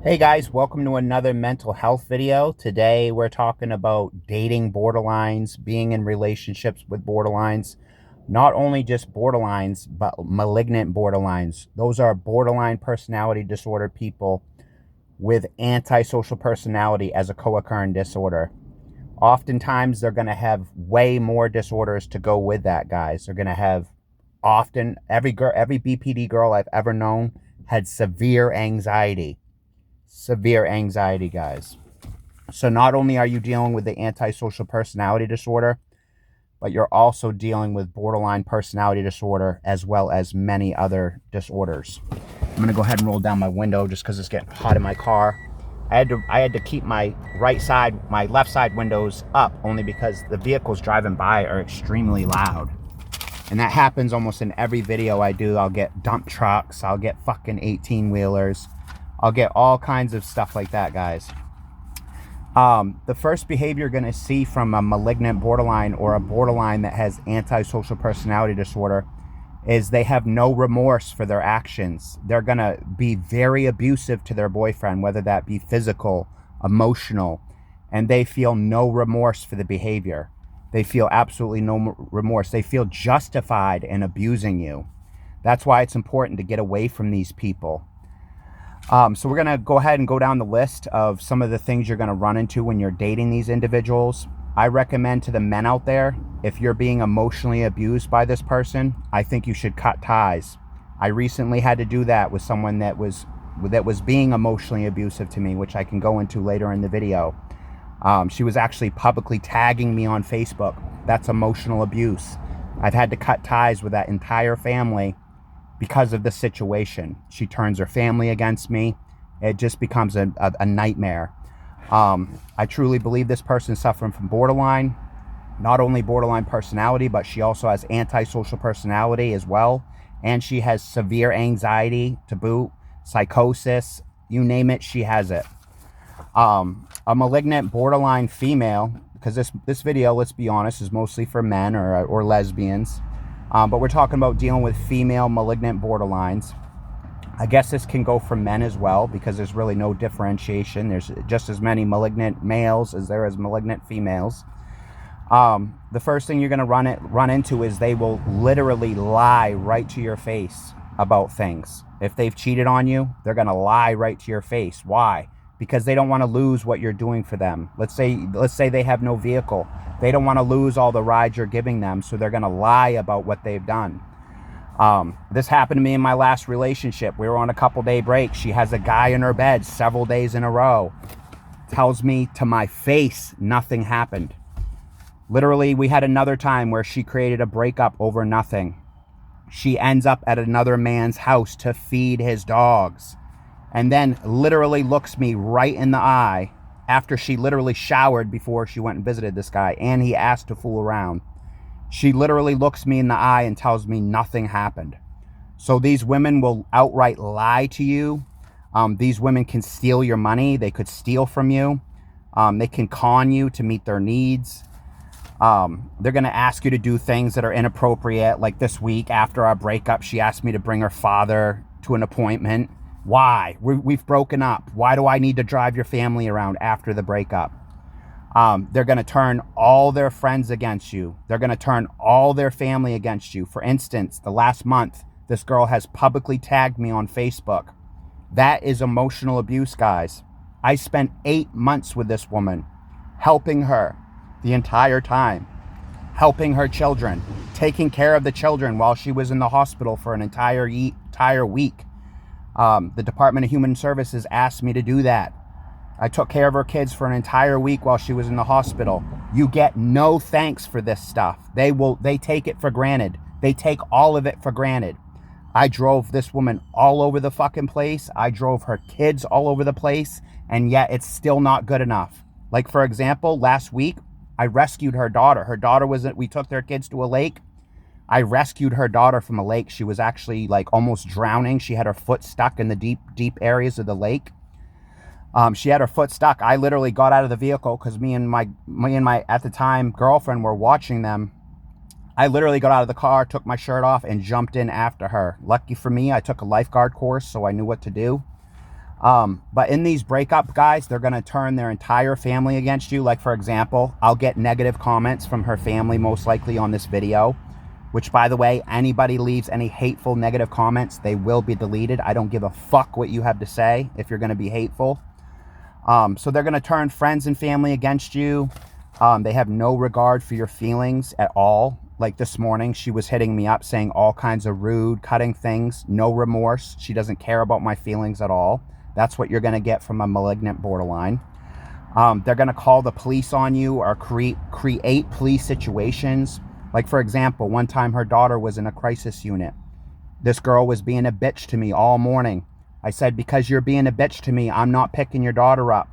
Hey guys, welcome to another mental health video. Today we're talking about dating borderlines, being in relationships with borderlines. Not only just borderlines, but malignant borderlines. Those are borderline personality disorder people with antisocial personality as a co-occurring disorder. Oftentimes they're going to have way more disorders to go with that, guys. They're going to have often every BPD girl I've ever known had severe anxiety. Severe anxiety, guys. So not only are you dealing with the antisocial personality disorder, but you're also dealing with borderline personality disorder as well as many other disorders. I'm gonna go ahead and roll down my window just because it's getting hot in my car. I had to keep my left side windows up only because the vehicles driving by are extremely loud. And that happens almost in every video I do. I'll get dump trucks, I'll get fucking 18-wheelers. I'll get all kinds of stuff like that, guys. The first behavior you're going to see from a malignant borderline or a borderline that has antisocial personality disorder is they have no remorse for their actions. They're going to be very abusive to their boyfriend, whether that be physical, emotional, and they feel no remorse for the behavior. They feel absolutely no remorse. They feel justified in abusing you. That's why it's important to get away from these people. So we're going to go ahead and go down the list of some of the things you're going to run into when you're dating these individuals. I recommend to the men out there, if you're being emotionally abused by this person, I think you should cut ties. I recently had to do that with someone that was being emotionally abusive to me, which I can go into later in the video. She was actually publicly tagging me on Facebook. That's emotional abuse. I've had to cut ties with that entire family because of the situation. She turns her family against me. It just becomes a nightmare. I truly believe this person is suffering from borderline, not only borderline personality, but she also has antisocial personality as well. And she has severe anxiety to boot, psychosis, you name it, she has it. A malignant borderline female, because this video, let's be honest, is mostly for men or lesbians. But we're talking about dealing with female malignant borderlines. I guess this can go for men as well because there's really no differentiation. There's just as many malignant males as there is malignant females. The first thing you're going to run into is they will literally lie right to your face about things. If they've cheated on you, they're going to lie right to your face. Why? Because they don't want to lose what you're doing for them. Let's say they have no vehicle. They don't want to lose all the rides you're giving them, so they're going to lie about what they've done. This happened to me in my last relationship. We were on a couple-day break. She has a guy in her bed several days in a row. Tells me to my face nothing happened. Literally, we had another time where she created a breakup over nothing. She ends up at another man's house to feed his dogs, and then literally looks me right in the eye after she literally showered before she went and visited this guy, and he asked to fool around. She literally looks me in the eye and tells me nothing happened. So these women will outright lie to you. These women can steal your money. They could steal from you. They can con you to meet their needs. They're going to ask you to do things that are inappropriate. Like this week after our breakup, she asked me to bring her father to an appointment. Why? We've broken up. Why do I need to drive your family around after the breakup? They're going to turn all their friends against you. They're going to turn all their family against you. For instance, the last month, this girl has publicly tagged me on Facebook. That is emotional abuse, guys. I spent 8 months with this woman, helping her the entire time, helping her children, taking care of the children while she was in the hospital for an entire week. The Department of Human Services asked me to do that. I took care of her kids for an entire week while she was in the hospital. You get no thanks for this stuff. They take it for granted. They take all of it for granted. I drove this woman all over the fucking place. I drove her kids all over the place, and yet it's still not good enough. Like, for example, last week, I rescued her daughter. We took their kids to a lake. I rescued her daughter from a lake. She was actually like almost drowning. She had her foot stuck in the deep areas of the lake. She had her foot stuck. I literally got out of the vehicle because me and my at the time girlfriend were watching them. I literally got out of the car, took my shirt off, and jumped in after her. Lucky for me, I took a lifeguard course, so I knew what to do. But in these breakup, guys, they're going to turn their entire family against you. Like, for example, I'll get negative comments from her family, most likely on this video, which, by the way, anybody leaves any hateful negative comments, they will be deleted. I don't give a fuck what you have to say if you're going to be hateful. So they're going to turn friends and family against you. They have no regard for your feelings at all. Like this morning, she was hitting me up saying all kinds of rude, cutting things, no remorse. She doesn't care about my feelings at all. That's what you're going to get from a malignant borderline. They're going to call the police on you or create police situations. Like, for example, one time her daughter was in a crisis unit. This girl was being a bitch to me all morning. I said, because you're being a bitch to me, I'm not picking your daughter up.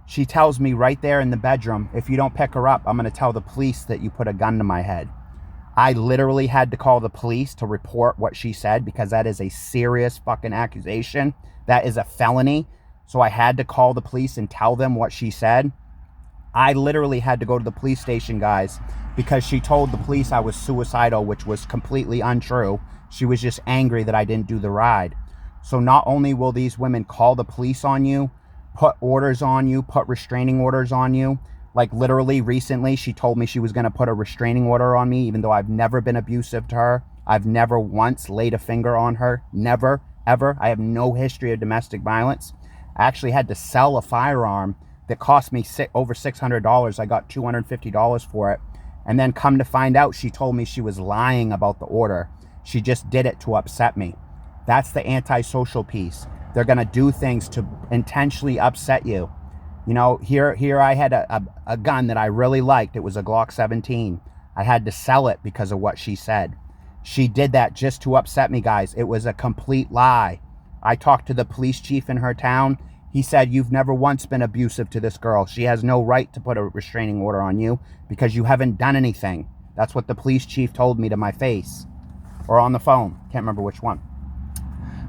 She tells me right there in the bedroom, if you don't pick her up, I'm going to tell the police that you put a gun to my head. I literally had to call the police to report what she said because that is a serious fucking accusation. That is a felony. So I had to call the police and tell them what she said. I literally had to go to the police station, guys, because she told the police I was suicidal, which was completely untrue. She was just angry that I didn't do the ride. So not only will these women call the police on you, put orders on you, put restraining orders on you. Like literally recently, she told me she was going to put a restraining order on me, even though I've never been abusive to her. I've never once laid a finger on her. Never, ever. I have no history of domestic violence. I actually had to sell a firearm that cost me over $600. I got $250 for it. And then come to find out, she told me she was lying about the order. She just did it to upset me. That's the antisocial piece. They're going to do things to intentionally upset you. You know, here I had a gun that I really liked. It was a Glock 17. I had to sell it because of what she said. She did that just to upset me, guys. It was a complete lie. I talked to the police chief in her town. He said, you've never once been abusive to this girl. She has no right to put a restraining order on you because you haven't done anything. That's what the police chief told me to my face. Or on the phone. Can't remember which one.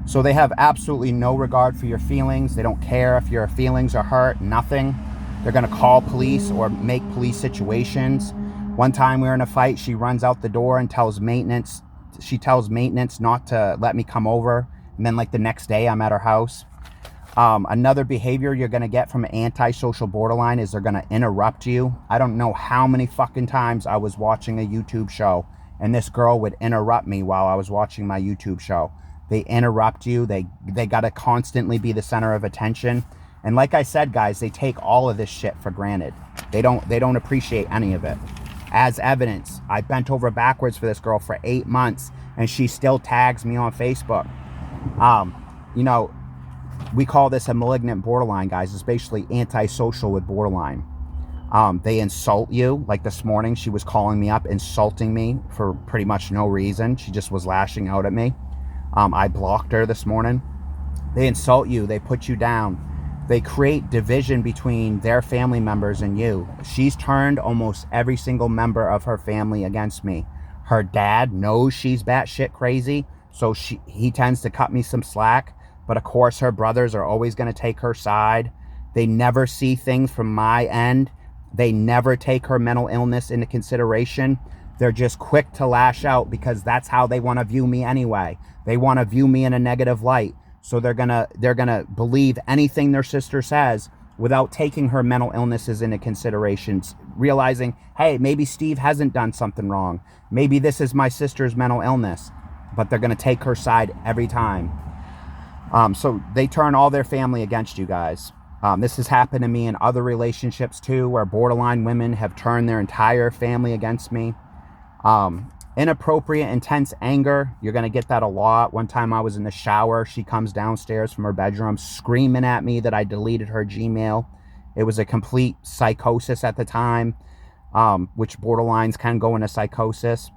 So they have absolutely no regard for your feelings. They don't care if your feelings are hurt, nothing. They're going to call police or make police situations. One time we were in a fight, she runs out the door and tells maintenance, not to let me come over. And then like the next day I'm at her house. Another behavior you're going to get from an antisocial borderline is they're going to interrupt you. I don't know how many fucking times I was watching a YouTube show and this girl would interrupt me while I was watching my YouTube show. They interrupt you. They got to constantly be the center of attention. And like I said, guys, they take all of this shit for granted. They don't appreciate any of it. As evidence, I bent over backwards for this girl for 8 months and she still tags me on Facebook. You know, we call this a malignant borderline, guys. It's basically antisocial with borderline. They insult you. Like this morning, she was calling me up, insulting me for pretty much no reason. She just was lashing out at me. I blocked her this morning. They insult you. They put you down. They create division between their family members and you. She's turned almost every single member of her family against me. Her dad knows she's batshit crazy, so he tends to cut me some slack. But of course, her brothers are always going to take her side. They never see things from my end. They never take her mental illness into consideration. They're just quick to lash out because that's how they want to view me anyway. They want to view me in a negative light. So they're gonna believe anything their sister says without taking her mental illnesses into consideration, realizing, hey, maybe Steve hasn't done something wrong. Maybe this is my sister's mental illness. But they're gonna take her side every time. So they turn all their family against you guys. This has happened to me in other relationships too, where borderline women have turned their entire family against me. Inappropriate, intense anger. You're going to get that a lot. One time I was in the shower. She comes downstairs from her bedroom screaming at me that I deleted her Gmail. It was a complete psychosis at the time, which borderlines can go into psychosis.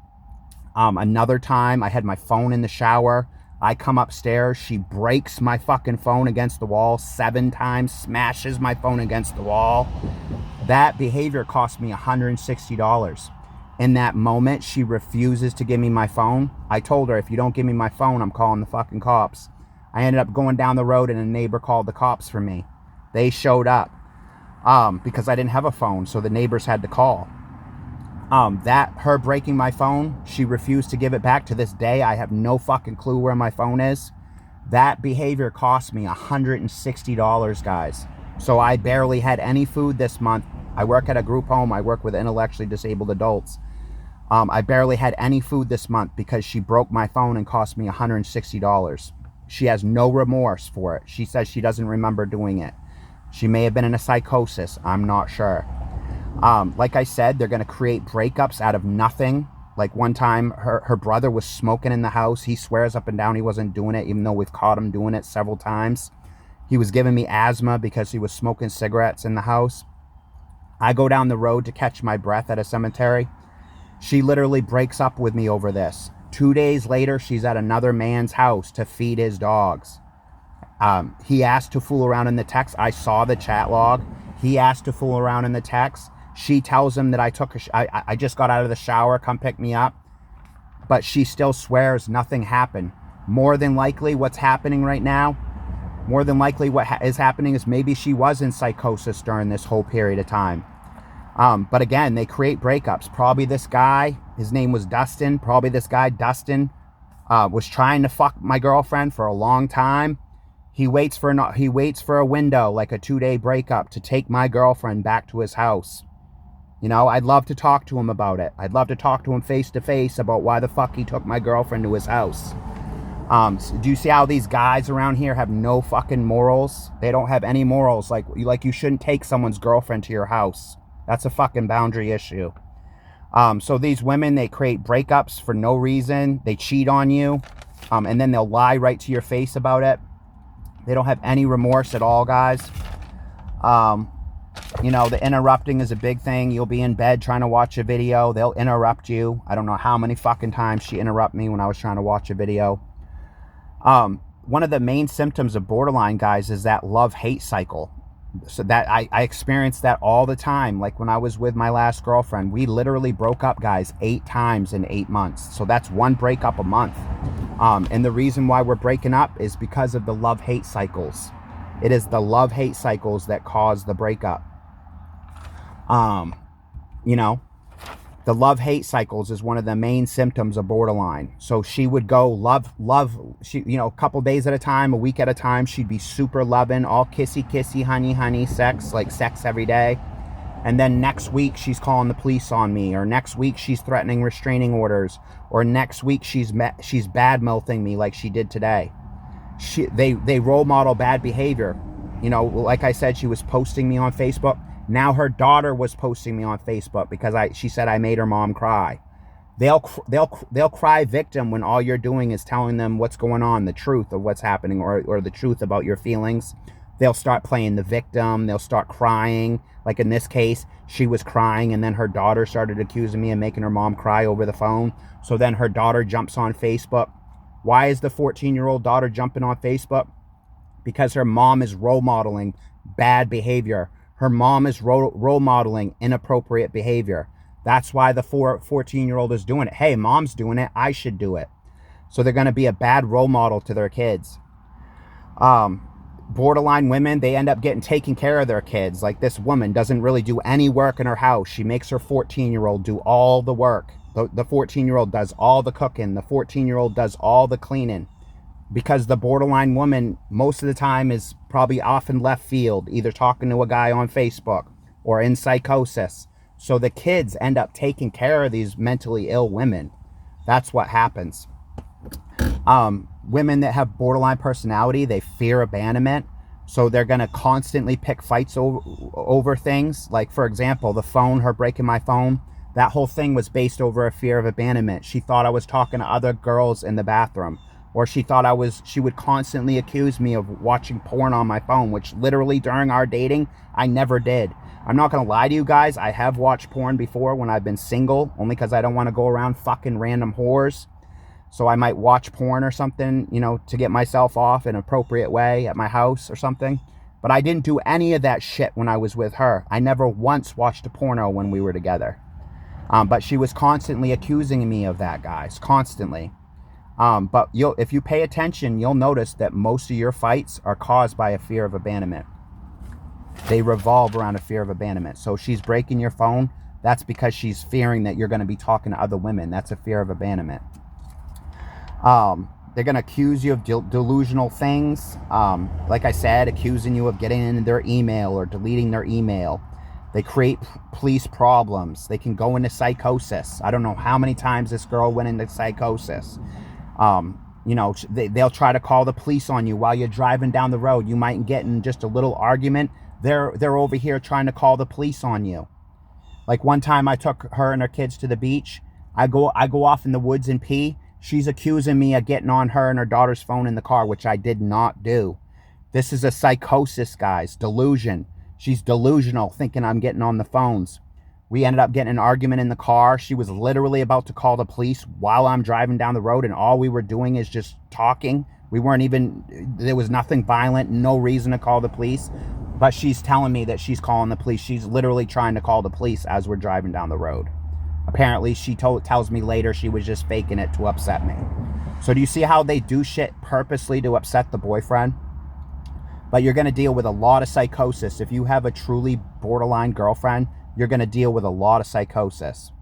Another time I had my phone in the shower. I come upstairs. She breaks my fucking phone against the wall 7 times, smashes my phone against the wall. That behavior cost me $160. In that moment, she refuses to give me my phone. I told her, if you don't give me my phone, I'm calling the fucking cops. I ended up going down the road and a neighbor called the cops for me. They showed up because I didn't have a phone, so the neighbors had to call. Her breaking my phone, she refused to give it back. To this day, I have no fucking clue where my phone is. That behavior cost me $160, guys. So I barely had any food this month. I work at a group home. I work with intellectually disabled adults. I barely had any food this month because she broke my phone and cost me $160. She has no remorse for it. She says she doesn't remember doing it. She may have been in a psychosis. I'm not sure. Like I said, they're going to create breakups out of nothing. Like one time, her brother was smoking in the house. He swears up and down he wasn't doing it, even though we've caught him doing it several times. He was giving me asthma because he was smoking cigarettes in the house. I go down the road to catch my breath at a cemetery. She literally breaks up with me over this. 2 days later, she's at another man's house to feed his dogs. He asked to fool around in the text. I saw the chat log. He asked to fool around in the text. She tells him that I just got out of the shower, come pick me up. But she still swears nothing happened. More than likely what's happening right now, more than likely what is happening is maybe she was in psychosis during this whole period of time. But again, they create breakups. Probably this guy, his name was Dustin. Probably this guy, Dustin, was trying to fuck my girlfriend for a long time. He waits for a window, like a 2-day breakup, to take my girlfriend back to his house. You know, I'd love to talk to him about it. I'd love to talk to him face to face about why the fuck he took my girlfriend to his house. So do you see how these guys around here have no fucking morals? They don't have any morals. Like you shouldn't take someone's girlfriend to your house. That's a fucking boundary issue. So these women, they create breakups for no reason. They cheat on you. And then they'll lie right to your face about it. They don't have any remorse at all, guys. You know, the interrupting is a big thing. You'll be in bed trying to watch a video. They'll interrupt you. I don't know how many fucking times she interrupted me when I was trying to watch a video. One of the main symptoms of borderline, guys, is that love-hate cycle. So that I experienced that all the time. Like when I was with my last girlfriend, we literally broke up, guys, 8 times in 8 months. So that's 1 breakup a month. And the reason why we're breaking up is because of the love-hate cycles. It is the love-hate cycles that cause the breakup. You know, the love-hate cycles is one of the main symptoms of borderline. So she would go love, she, you know, a couple days at a time, a week at a time, she'd be super loving, all kissy, honey, sex, like sex every day. And then next week she's calling the police on me, or next week she's threatening restraining orders, or next week she's bad-mouthing me like she did today. They role model bad behavior. You know, like I said, she was posting me on Facebook. Now her daughter was posting me on Facebook because she said I made her mom cry. They'll cry victim when all you're doing is telling them what's going on, the truth of what's happening, or the truth about your feelings. They'll start playing the victim. They'll start crying. Like in this case, she was crying, and then her daughter started accusing me of making her mom cry over the phone. So then her daughter jumps on Facebook. Why is the 14-year-old daughter jumping on Facebook? Because her mom is role modeling bad behavior. Her mom is role modeling inappropriate behavior. That's why the 14-year-old is doing it. Hey, mom's doing it. I should do it. So they're going to be a bad role model to their kids. Borderline women, they end up taking care of their kids. Like this woman doesn't really do any work in her house. She makes her 14-year-old do all the work. The 14-year-old does all the cooking. The 14-year-old does all the cleaning. Because the borderline woman, most of the time, is probably off in left field, either talking to a guy on Facebook or in psychosis. So the kids end up taking care of these mentally ill women. That's what happens. Women that have borderline personality, they fear abandonment. So they're going to constantly pick fights over things. Like, for example, the phone, her breaking my phone, that whole thing was based over a fear of abandonment. She thought I was talking to other girls in the bathroom. Or she would constantly accuse me of watching porn on my phone, which literally during our dating, I never did. I'm not going to lie to you guys. I have watched porn before when I've been single, only because I don't want to go around fucking random whores. So I might watch porn or something, you know, to get myself off in an appropriate way at my house or something. But I didn't do any of that shit when I was with her. I never once watched a porno when we were together. But she was constantly accusing me of that, guys. Constantly. But if you pay attention, you'll notice that most of your fights are caused by a fear of abandonment. They revolve around a fear of abandonment. So she's breaking your phone. That's because she's fearing that you're going to be talking to other women. That's a fear of abandonment. They're going to accuse you of delusional things. Like I said, accusing you of getting into their email or deleting their email. They create police problems. They can go into psychosis. I don't know how many times this girl went into psychosis. You know, they'll try to call the police on you while you're driving down the road. You might get in just a little argument. They're over here trying to call the police on you. Like one time I took her and her kids to the beach. I go off in the woods and pee. She's accusing me of getting on her and her daughter's phone in the car, which I did not do. This is a psychosis, guys. Delusion. She's delusional, thinking I'm getting on the phones. We ended up getting an argument in the car. She was literally about to call the police while I'm driving down the road, and all we were doing is just talking. We weren't even, there was nothing violent, no reason to call the police. But she's telling me that she's calling the police. She's literally trying to call the police as we're driving down the road. Apparently, she tells me later she was just faking it to upset me. So do you see how they do shit purposely to upset the boyfriend? But you're going to deal with a lot of psychosis. If you have a truly borderline girlfriend, you're going to deal with a lot of psychosis.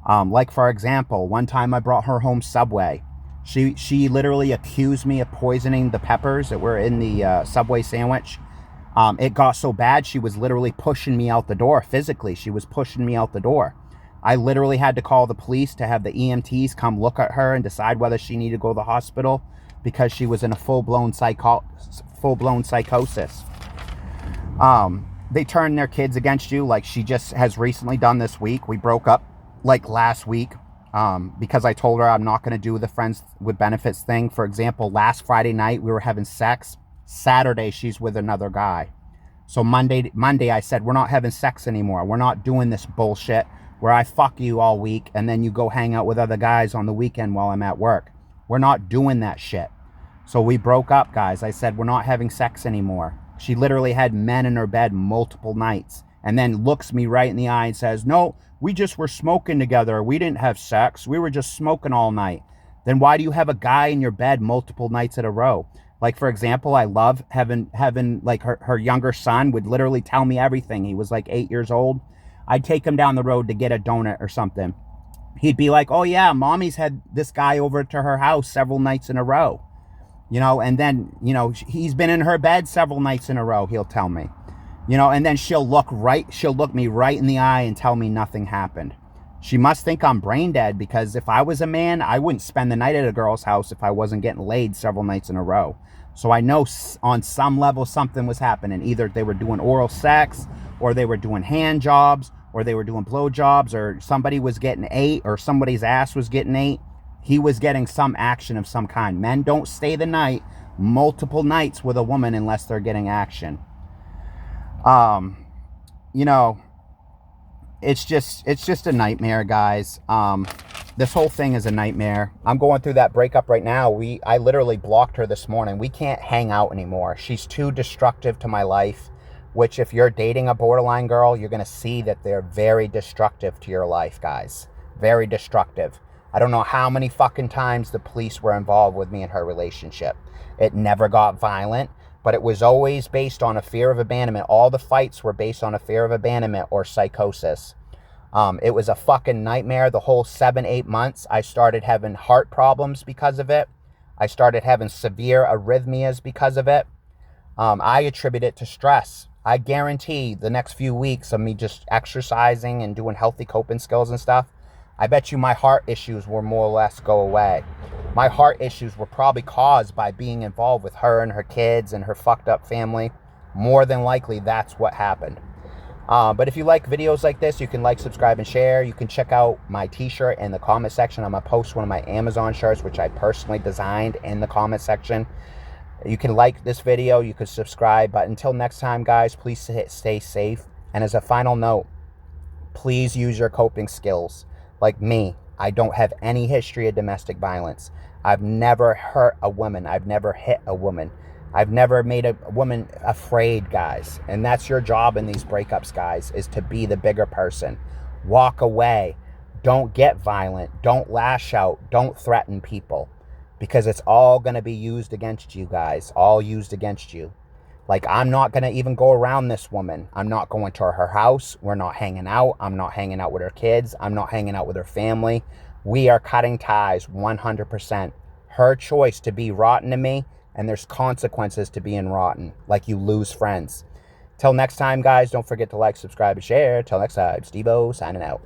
Like, for example, one time I brought her home Subway. She literally accused me of poisoning the peppers that were in the Subway sandwich. It got so bad, she was literally pushing me out the door physically. She was pushing me out the door. I literally had to call the police to have the EMTs come look at her and decide whether she needed to go to the hospital because she was in a full-blown psychosis. They turn their kids against you, like she just has recently done this week. We broke up like last week because I told her I'm not going to do the friends with benefits thing. For example, last Friday night we were having sex. Saturday she's with another guy. So Monday I said, we're not having sex anymore. We're not doing this bullshit where I fuck you all week and then you go hang out with other guys on the weekend while I'm at work. We're not doing that shit. So we broke up, guys. I said, we're not having sex anymore. She literally had men in her bed multiple nights and then looks me right in the eye and says, no, we just were smoking together. We didn't have sex. We were just smoking all night. Then why do you have a guy in your bed multiple nights in a row? Like, for example, I love having like her younger son would literally tell me everything. He was like 8 years old. I'd take him down the road to get a donut or something. He'd be like, oh yeah, mommy's had this guy over to her house several nights in a row. You know, and then, you know, he's been in her bed several nights in a row, he'll tell me. You know, and then she'll look me right in the eye and tell me nothing happened. She must think I'm brain dead, because if I was a man, I wouldn't spend the night at a girl's house if I wasn't getting laid several nights in a row. So I know on some level something was happening. Either they were doing oral sex, or they were doing hand jobs, or they were doing blow jobs, or somebody was getting ate, or somebody's ass was getting ate. He was getting some action of some kind. Men don't stay the night multiple nights with a woman unless they're getting action. You know, it's just a nightmare, guys. This whole thing is a nightmare. I'm going through that breakup right now. I literally blocked her this morning. We can't hang out anymore. She's too destructive to my life, which if you're dating a borderline girl, you're going to see that they're very destructive to your life, guys. Very destructive. I don't know how many fucking times the police were involved with me in her relationship. It never got violent, but it was always based on a fear of abandonment. All the fights were based on a fear of abandonment or psychosis. It was a fucking nightmare. The whole 7-8 months, I started having heart problems because of it. I started having severe arrhythmias because of it. I attribute it to stress. I guarantee the next few weeks of me just exercising and doing healthy coping skills and stuff, I bet you my heart issues will more or less go away. My heart issues were probably caused by being involved with her and her kids and her fucked up family. More than likely, that's what happened. But if you like videos like this, you can like, subscribe, and share. You can check out my t-shirt in the comment section. I'm going to post one of my Amazon shirts, which I personally designed, in the comment section. You can like this video. You can subscribe. But until next time, guys, please stay safe. And as a final note, please use your coping skills. Like me, I don't have any history of domestic violence. I've never hurt a woman. I've never hit a woman. I've never made a woman afraid, guys. And that's your job in these breakups, guys, is to be the bigger person. Walk away. Don't get violent. Don't lash out. Don't threaten people. Because it's all going to be used against you, guys. All used against you. Like, I'm not going to even go around this woman. I'm not going to her house. We're not hanging out. I'm not hanging out with her kids. I'm not hanging out with her family. We are cutting ties 100%. her choice to be rotten to me, and there's consequences to being rotten, like you lose friends. Till next time, guys, don't forget to like, subscribe, and share. Till next time, Steve-O signing out.